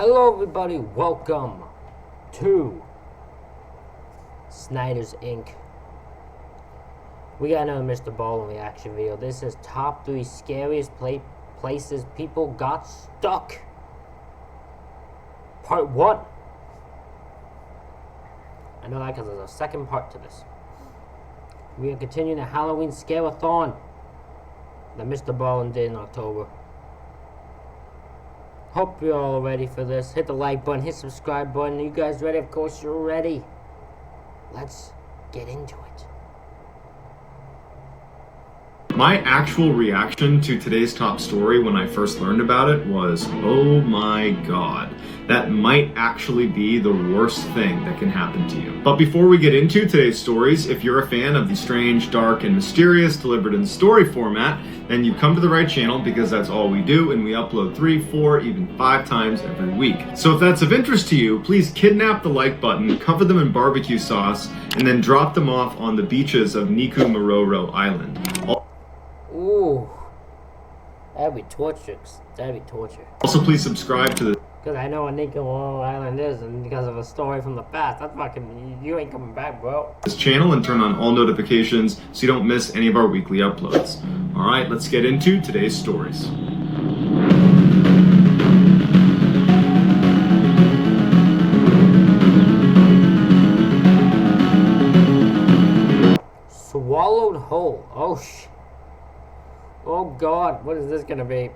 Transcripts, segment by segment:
Hello everybody, welcome to Snyder's Inc. We got another Mr. Ballen reaction video. This is top 3 scariest places people got stuck. Part 1. I know that because there's a second part to this. We are continuing the Halloween Scare-a-thon that Mr. Ballen did in October. Hope you're all ready for this. Hit the like button, hit subscribe button. Are you guys ready? Of course you're ready. Let's get into it. My actual reaction to today's top story when I first learned about it was, oh my god, that might actually be the worst thing that can happen to you. But before we get into today's stories, if you're a fan of the strange, dark, and mysterious delivered in story format, then you come to the right channel because that's all we do, and we upload 3, 4, even 5 times every week. So if that's of interest to you, please kidnap the like button, cover them in barbecue sauce, and then drop them off on the beaches of Niku Island. Ooh, that'd be torture. That'd be torture. Also, please subscribe to the... Because I know what Niku Island is, and because of a story from the past, that's fucking, you ain't coming back, bro. This channel and turn on all notifications so you don't miss any of our weekly uploads. Alright, let's get into today's stories. Swallowed whole. Oh, oh god, what is this gonna be?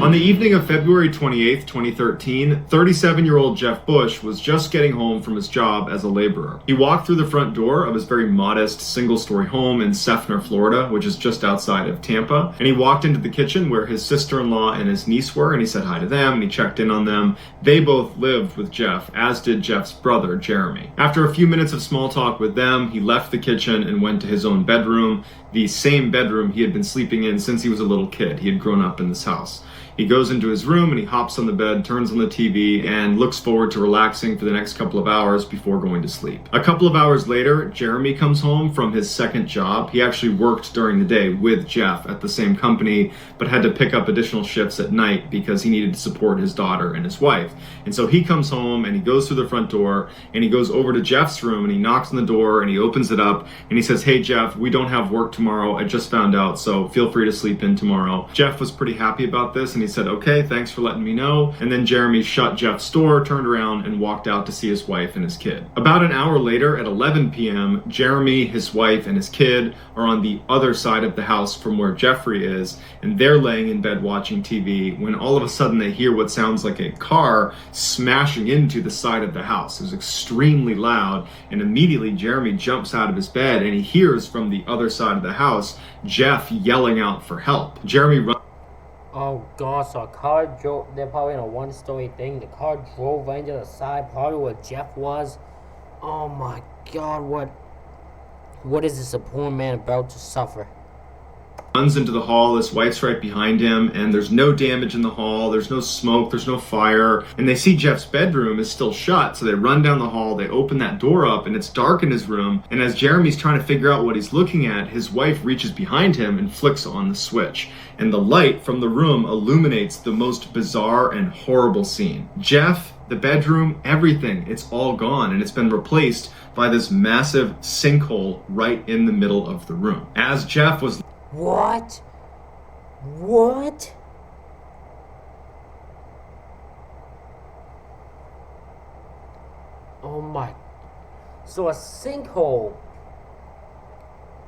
On the evening of February 28th, 2013, 37-year-old Jeff Bush was just getting home from his job as a laborer. He walked through the front door of his very modest single-story home in Seffner, Florida, which is just outside of Tampa, and he walked into the kitchen where his sister-in-law and his niece were, and he said hi to them, and he checked in on them. They both lived with Jeff, as did Jeff's brother, Jeremy. After a few minutes of small talk with them, he left the kitchen and went to his own bedroom, the same bedroom he had been sleeping in since he was a little kid. He had grown up in this house. He goes into his room and he hops on the bed, turns on the TV, and looks forward to relaxing for the next couple of hours before going to sleep. A couple of hours later, Jeremy comes home from his second job. He actually worked during the day with Jeff at the same company, but had to pick up additional shifts at night because he needed to support his daughter and his wife. And so he comes home and he goes through the front door and he goes over to Jeff's room and he knocks on the door and he opens it up and he says, "Hey Jeff, we don't have work tomorrow. I just found out, so feel free to sleep in tomorrow." Jeff was pretty happy about this and he said, "Okay, thanks for letting me know." And then Jeremy shut Jeff's door, turned around, and walked out to see his wife and his kid. About an hour later, at 11 p.m., Jeremy, his wife, and his kid are on the other side of the house from where Jeffrey is, and they're laying in bed watching TV when all of a sudden they hear what sounds like a car smashing into the side of the house. It was extremely loud, and immediately Jeremy jumps out of his bed and he hears from the other side of the house Jeff yelling out for help. Jeremy runs. Oh god, so a car drove, they're probably in a one-story thing. The car drove right into the side, probably where Jeff was. Oh my god, what is this a poor man about to suffer? Runs into the hall, his wife's right behind him, and there's no damage in the hall, there's no smoke, there's no fire, and they see Jeff's bedroom is still shut, so they run down the hall, they open that door up, and it's dark in his room, and as Jeremy's trying to figure out what he's looking at, his wife reaches behind him and flicks on the switch, and the light from the room illuminates the most bizarre and horrible scene. Jeff, the bedroom, everything, it's all gone, and it's been replaced by this massive sinkhole right in the middle of the room. As Jeff was... What? What? Oh my. So a sinkhole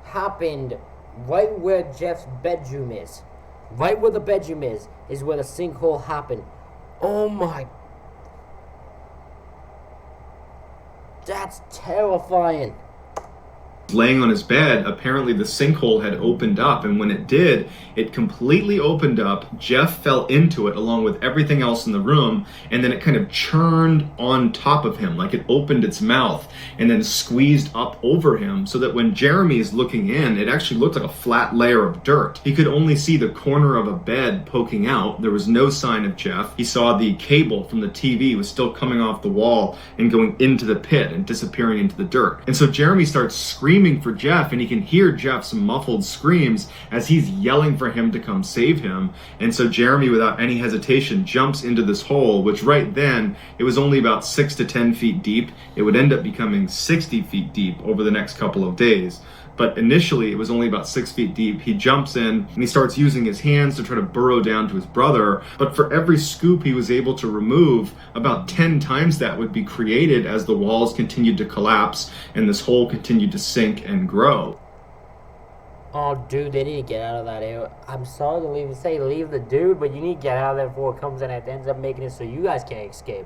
happened right where Jeff's bedroom is. Right where the bedroom is where the sinkhole happened. Oh my. That's terrifying. Laying on his bed, apparently the sinkhole had opened up, and when it did, it completely opened up. Jeff fell into it along with everything else in the room, and then it kind of churned on top of him, like it opened its mouth and then squeezed up over him, so that when Jeremy is looking in, it actually looked like a flat layer of dirt. He could only see the corner of a bed poking out. There was no sign of Jeff. He saw the cable from the TV was still coming off the wall and going into the pit and disappearing into the dirt. And so Jeremy starts screaming screaming for Jeff, and he can hear Jeff's muffled screams as he's yelling for him to come save him. And so Jeremy, without any hesitation, jumps into this hole, which right then, it was only about 6 to 10 feet deep. It would end up becoming 60 feet deep over the next couple of days. But initially, it was only about 6 feet deep. He jumps in and he starts using his hands to try to burrow down to his brother. But for every scoop he was able to remove, about 10 times that would be created as the walls continued to collapse and this hole continued to sink and grow. Oh, dude, they need to get out of that area. I'm sorry to leave the dude, but you need to get out of there before it comes in and ends up making it so you guys can't escape.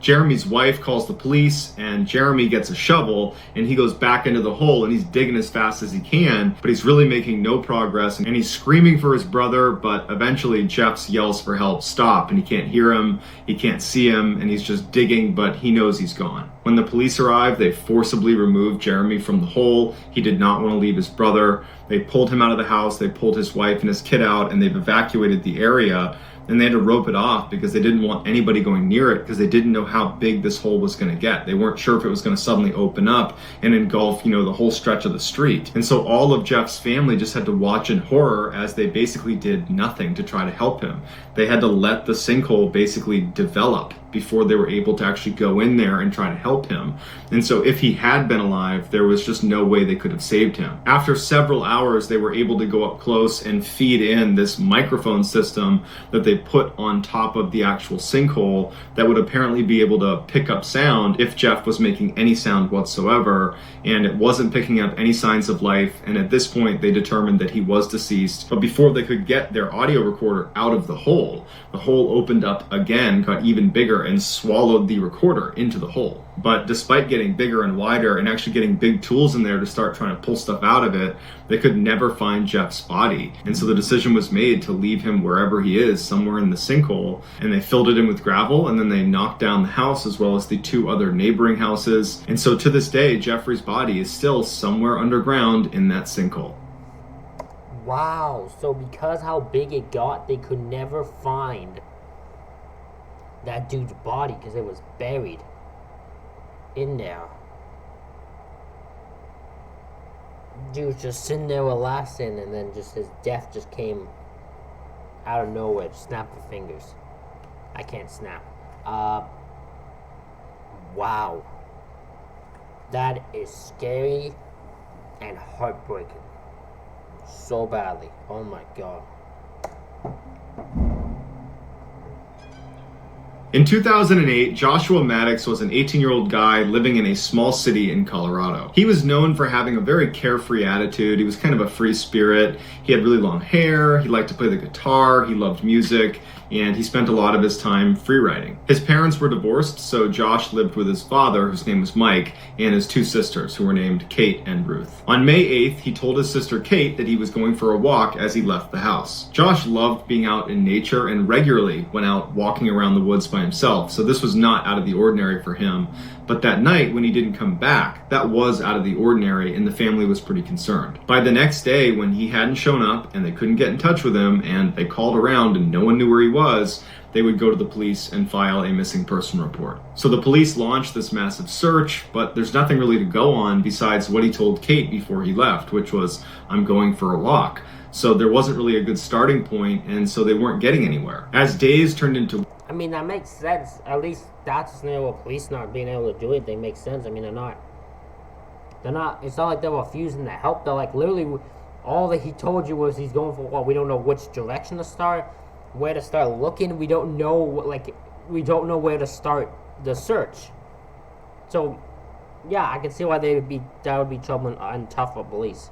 Jeremy's wife calls the police, and Jeremy gets a shovel and he goes back into the hole and he's digging as fast as he can, but he's really making no progress, and he's screaming for his brother. But eventually Jeff yells for help, stop, and he can't hear him, he can't see him, and he's just digging, but he knows he's gone. When the police arrive, they forcibly remove Jeremy from the hole. He did not want to leave his brother. They pulled him out of the house, they pulled his wife and his kid out, and they've evacuated the area. And they had to rope it off because they didn't want anybody going near it, because they didn't know how big this hole was going to get. They weren't sure if it was going to suddenly open up and engulf, the whole stretch of the street. And so all of Jeff's family just had to watch in horror as they basically did nothing to try to help him. They had to let the sinkhole basically develop before they were able to actually go in there and try to help him. And so if he had been alive, there was just no way they could have saved him. After several hours, they were able to go up close and feed in this microphone system that they put on top of the actual sinkhole that would apparently be able to pick up sound if Jeff was making any sound whatsoever. And it wasn't picking up any signs of life. And at this point, they determined that he was deceased. But before they could get their audio recorder out of the hole opened up again, got even bigger, and swallowed the recorder into the hole. But despite getting bigger and wider and actually getting big tools in there to start trying to pull stuff out of it, they could never find Jeff's body. And so the decision was made to leave him wherever he is, somewhere in the sinkhole. And they filled it in with gravel, and then they knocked down the house as well as the 2 other neighboring houses. And so to this day, Jeffrey's body is still somewhere underground in that sinkhole. Wow, so because how big it got, they could never find that dude's body because it was buried in there. Dude was just sitting there relaxing, and then just his death just came out of nowhere. Just snap the fingers. I can't snap. Wow. That is scary and heartbreaking. So badly. Oh my god. In 2008, Joshua Maddox was an 18-year-old guy living in a small city in Colorado. He was known for having a very carefree attitude. He was kind of a free spirit. He had really long hair. He liked to play the guitar. He loved music. And he spent a lot of his time free writing. His parents were divorced, so Josh lived with his father, whose name was Mike, and his 2 sisters, who were named Kate and Ruth. On May 8th, he told his sister Kate that he was going for a walk as he left the house. Josh loved being out in nature and regularly went out walking around the woods by himself, so this was not out of the ordinary for him. But that night, when he didn't come back, that was out of the ordinary, and the family was pretty concerned. By the next day, when he hadn't shown up and they couldn't get in touch with him, and they called around and no one knew where he was, they would go to the police and file a missing person report. So the police launched this massive search, but there's nothing really to go on besides what he told Kate before he left, which was, "I'm going for a walk." So there wasn't really a good starting point, and so they weren't getting anywhere. As days turned into... I mean, that makes sense. At least that's the scenario where police not being able to do anything makes sense. I mean, they're not, it's not like they're refusing to help. They're like, literally, all that he told you was he's going for what? We don't know which direction to start, where to start looking. We don't know, we don't know where to start the search. So, yeah, I can see why that would be trouble and tough for police.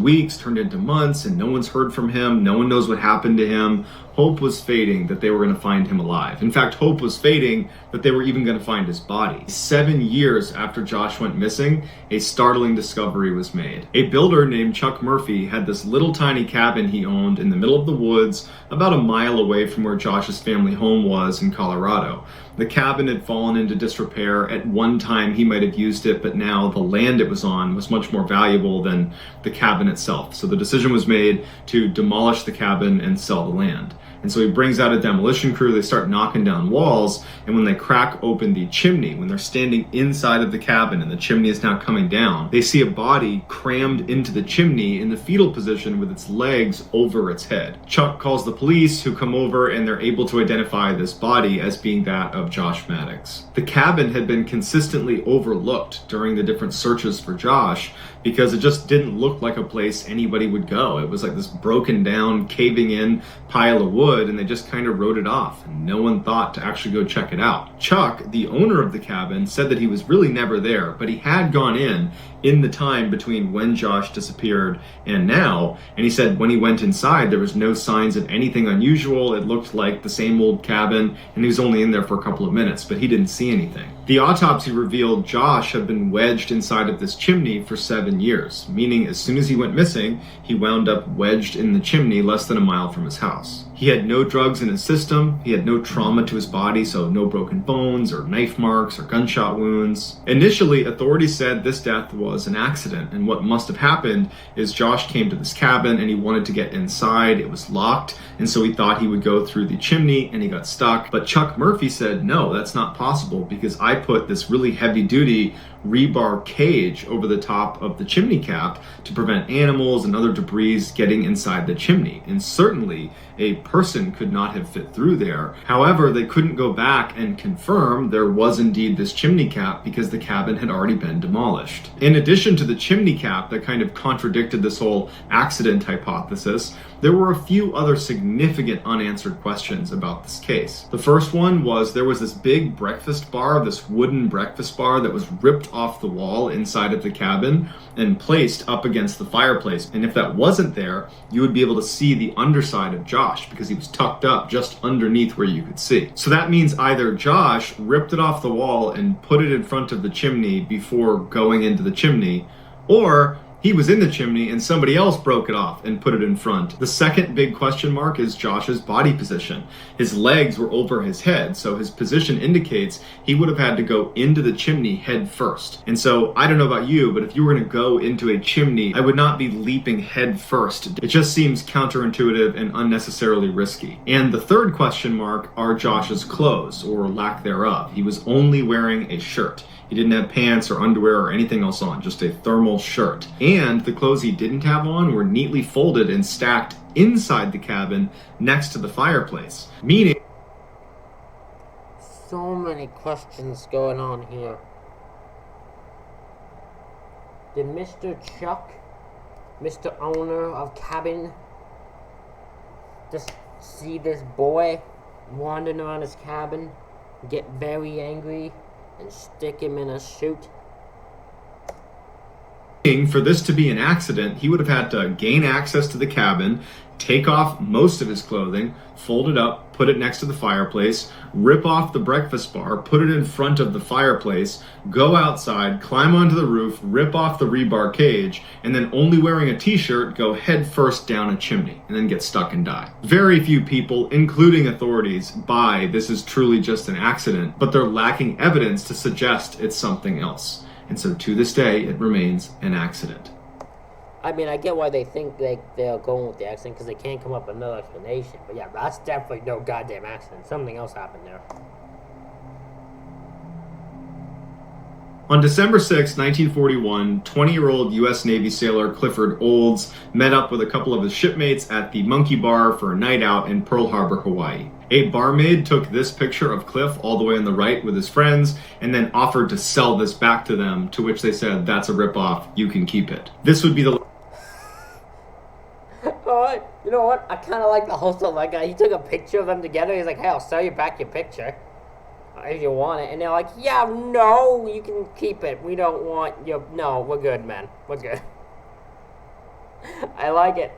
Weeks turned into months, and no one's heard from him. No one knows what happened to him. Hope was fading that they were going to find him alive. In fact, hope was fading that they were even going to find his body. 7 years after Josh went missing, a startling discovery was made. A builder named Chuck Murphy had this little tiny cabin he owned in the middle of the woods, about a mile away from where Josh's family home was in Colorado. The cabin had fallen into disrepair. At one time he might have used it, but now the land it was on was much more valuable than the cabin itself. So the decision was made to demolish the cabin and sell the land. And so he brings out a demolition crew, they start knocking down walls, and when they crack open the chimney, when they're standing inside of the cabin and the chimney is now coming down, they see a body crammed into the chimney in the fetal position with its legs over its head. Chuck calls the police, who come over and they're able to identify this body as being that of Josh Maddox. The cabin had been consistently overlooked during the different searches for Josh because it just didn't look like a place anybody would go. It was like this broken down, caving in pile of wood, and they just kind of wrote it off, and no one thought to actually go check it out. Chuck, the owner of the cabin, said that he was really never there, but he had gone in the time between when Josh disappeared and now, and he said when he went inside there was no signs of anything unusual. It looked like the same old cabin, and he was only in there for a couple of minutes, but he didn't see anything. The autopsy revealed Josh had been wedged inside of this chimney for 7 years, meaning as soon as he went missing, he wound up wedged in the chimney less than a mile from his house. He had no drugs in his system, he had no trauma to his body, so no broken bones or knife marks or gunshot wounds. Initially, authorities said this death was an accident, and what must have happened is Josh came to this cabin and he wanted to get inside. It was locked, and so he thought he would go through the chimney and he got stuck. But Chuck Murphy said, no, that's not possible, because I put this really heavy-duty rebar cage over the top of the chimney cap to prevent animals and other debris getting inside the chimney, and certainly a person could not have fit through there. However, they couldn't go back and confirm there was indeed this chimney cap because the cabin had already been demolished. In addition to the chimney cap that kind of contradicted this whole accident hypothesis, there were a few other significant unanswered questions about this case. The first one was there was this big breakfast bar, this wooden breakfast bar that was ripped off the wall inside of the cabin and placed up against the fireplace. And if that wasn't there, you would be able to see the underside of Josh because he was tucked up just underneath where you could see. So that means either Josh ripped it off the wall and put it in front of the chimney before going into the chimney, or he was in the chimney and somebody else broke it off and put it in front. The second big question mark is Josh's body position. His legs were over his head, so his position indicates he would have had to go into the chimney head first. And so, I don't know about you, but if you were going to go into a chimney, I would not be leaping head first. It just seems counterintuitive and unnecessarily risky. And the third question mark are Josh's clothes, or lack thereof. He was only wearing a shirt. He didn't have pants or underwear or anything else on, just a thermal shirt. And the clothes he didn't have on were neatly folded and stacked inside the cabin next to the fireplace. Meaning... So many questions going on here. Did Mr. Chuck, Mr. Owner of Cabin, just see this boy wandering around his cabin, get very angry, and stick him in a chute? For this to be an accident, he would have had to gain access to the cabin, take off most of his clothing, fold it up, put it next to the fireplace, rip off the breakfast bar, put it in front of the fireplace, go outside, climb onto the roof, rip off the rebar cage, and then only wearing a t-shirt, go head first down a chimney, and then get stuck and die. Very few people, including authorities, buy this is truly just an accident, but they're lacking evidence to suggest it's something else. And so to this day, it remains an accident. I mean, I get why they think they're going with the accident, because they can't come up with another explanation. But yeah, that's definitely no goddamn accident. Something else happened there. On December 6, 1941, 20-year-old U.S. Navy sailor Clifford Olds met up with a couple of his shipmates at the Monkey Bar for a night out in Pearl Harbor, Hawaii. A barmaid took this picture of Cliff all the way on the right with his friends and then offered to sell this back to them, to which they said, "That's a ripoff, you can keep it." This would be the... Alright, you know what? I kind of like the host of that guy. He took a picture of them together. He's like, "Hey, I'll sell you back your picture if you want it." And they're like, "Yeah, no, you can keep it. We don't want your... No, we're good, man. We're good." I like it.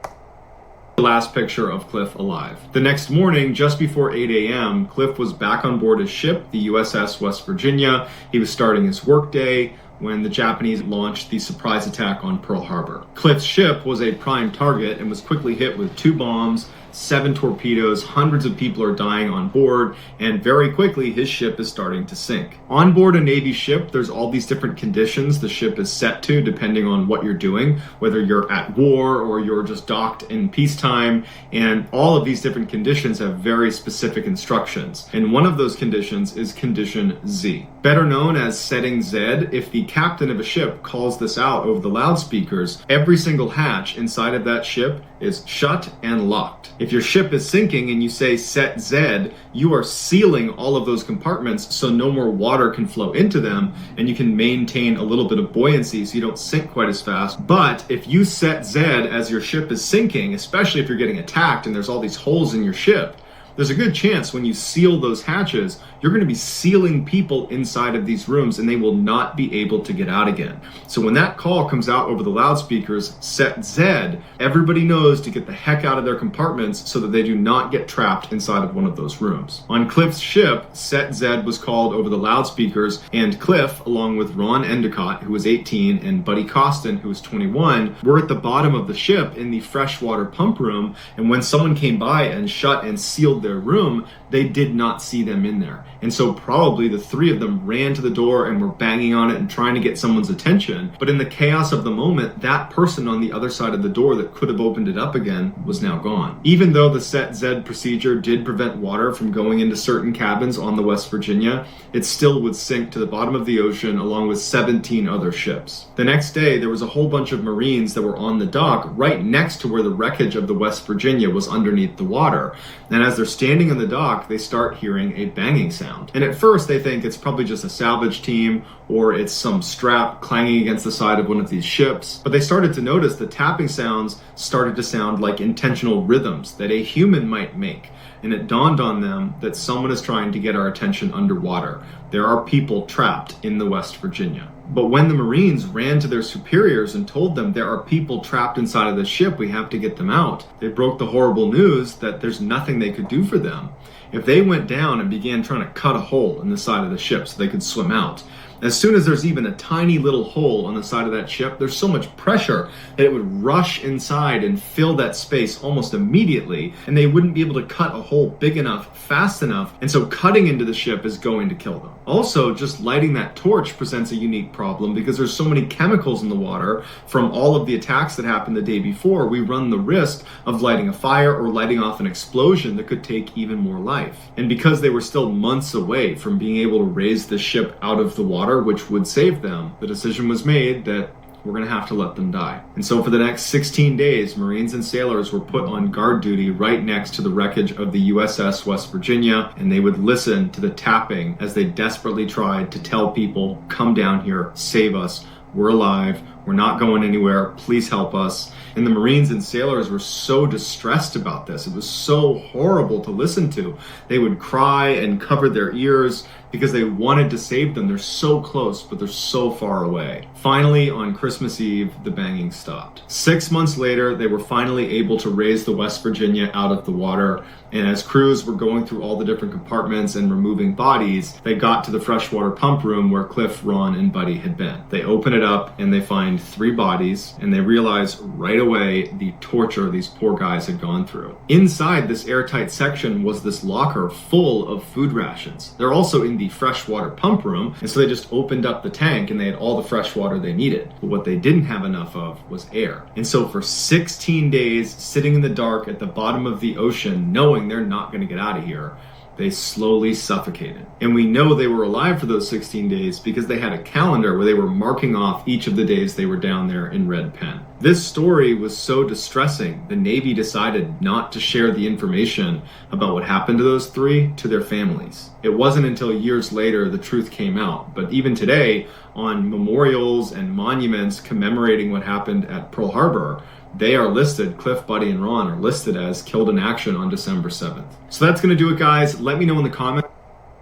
The last picture of Cliff alive. The next morning, just before 8 a.m., Cliff was back on board his ship, the USS West Virginia. He was starting his workday. when the Japanese launched the surprise attack on Pearl Harbor. Cliff's ship was a prime target and was quickly hit with 2 bombs, 7 torpedoes, hundreds of people are dying on board, and very quickly his ship is starting to sink. On board a Navy ship, there's all these different conditions the ship is set to depending on what you're doing, whether you're at war or you're just docked in peacetime, and all of these different conditions have very specific instructions. And one of those conditions is condition Z. Better known as setting Z, if the captain of a ship calls this out over the loudspeakers, every single hatch inside of that ship is shut and locked. If your ship is sinking and you say set Z, you are sealing all of those compartments so no more water can flow into them, and you can maintain a little bit of buoyancy so you don't sink quite as fast. But if you set Z as your ship is sinking, especially if you're getting attacked and there's all these holes in your ship, there's a good chance when you seal those hatches, you're going to be sealing people inside of these rooms and they will not be able to get out again. So when that call comes out over the loudspeakers, set Z, everybody knows to get the heck out of their compartments so that they do not get trapped inside of one of those rooms. On Cliff's ship, set Z was called over the loudspeakers, and Cliff, along with Ron Endicott, who was 18, and Buddy Costin, who was 21, were at the bottom of the ship in the freshwater pump room, and when someone came by and shut and sealed their room, they did not see them in there. And so probably the 3 of them ran to the door and were banging on it and trying to get someone's attention. But in the chaos of the moment, that person on the other side of the door that could have opened it up again was now gone. Even though the set Z procedure did prevent water from going into certain cabins on the West Virginia, it still would sink to the bottom of the ocean along with 17 other ships. The next day, there was a whole bunch of Marines that were on the dock right next to where the wreckage of the West Virginia was underneath the water. And as they're standing on the dock, they start hearing a banging sound. And at first they think it's probably just a salvage team or it's some strap clanging against the side of one of these ships. But they started to notice the tapping sounds started to sound like intentional rhythms that a human might make. And it dawned on them that someone is trying to get our attention underwater. There are people trapped in the West Virginia. But when the Marines ran to their superiors and told them there are people trapped inside of the ship, we have to get them out, they broke the horrible news that there's nothing they could do for them. If they went down and began trying to cut a hole in the side of the ship so they could swim out, as soon as there's even a tiny little hole on the side of that ship, there's so much pressure that it would rush inside and fill that space almost immediately, and they wouldn't be able to cut a hole big enough, fast enough, and so cutting into the ship is going to kill them. Also, just lighting that torch presents a unique problem because there's so many chemicals in the water from all of the attacks that happened the day before. We run the risk of lighting a fire or lighting off an explosion that could take even more life. And because they were still months away from being able to raise the ship out of the water, which would save them, the decision was made that we're going to have to let them die. And so for the next 16 days, Marines and sailors were put on guard duty right next to the wreckage of the USS West Virginia, and they would listen to the tapping as they desperately tried to tell people, come down here, save us, we're alive, we're not going anywhere, please help us. And the Marines and sailors were so distressed about this. It was so horrible to listen to. They would cry and cover their ears because they wanted to save them. They're so close, but they're so far away. Finally, on Christmas Eve, the banging stopped. 6 months later, they were finally able to raise the West Virginia out of the water. And as crews were going through all the different compartments and removing bodies, they got to the freshwater pump room where Cliff, Ron, and Buddy had been. They open it up and they find 3 bodies, and they realize right away the torture these poor guys had gone through. Inside this airtight section was this locker full of food rations. They're also in the freshwater pump room, and so they just opened up the tank and they had all the fresh water they needed. But what they didn't have enough of was air. And so for 16 days, sitting in the dark at the bottom of the ocean, knowing they're not going to get out of here, they slowly suffocated. And we know they were alive for those 16 days because they had a calendar where they were marking off each of the days they were down there in red pen. This story was so distressing, the Navy decided not to share the information about what happened to those 3 to their families. It wasn't until years later the truth came out, but even today, on memorials and monuments commemorating what happened at Pearl Harbor, they are listed, Cliff, Buddy, and Ron are listed as killed in action on December 7th. So that's going to do it, guys. Let me know in the comments.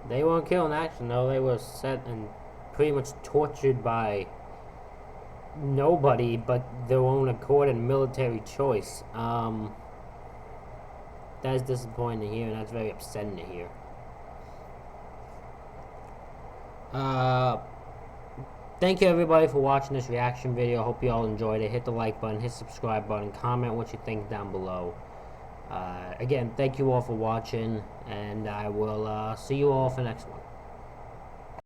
They weren't killed in action, though. They were set and pretty much tortured by nobody but their own accord and military choice. That is disappointing to hear, and that's very upsetting to hear. thank you everybody for watching this reaction video. Hope you all enjoyed it. Hit the like button, hit subscribe button, comment what you think down below. Again, thank you all for watching, and I will see you all for the next one.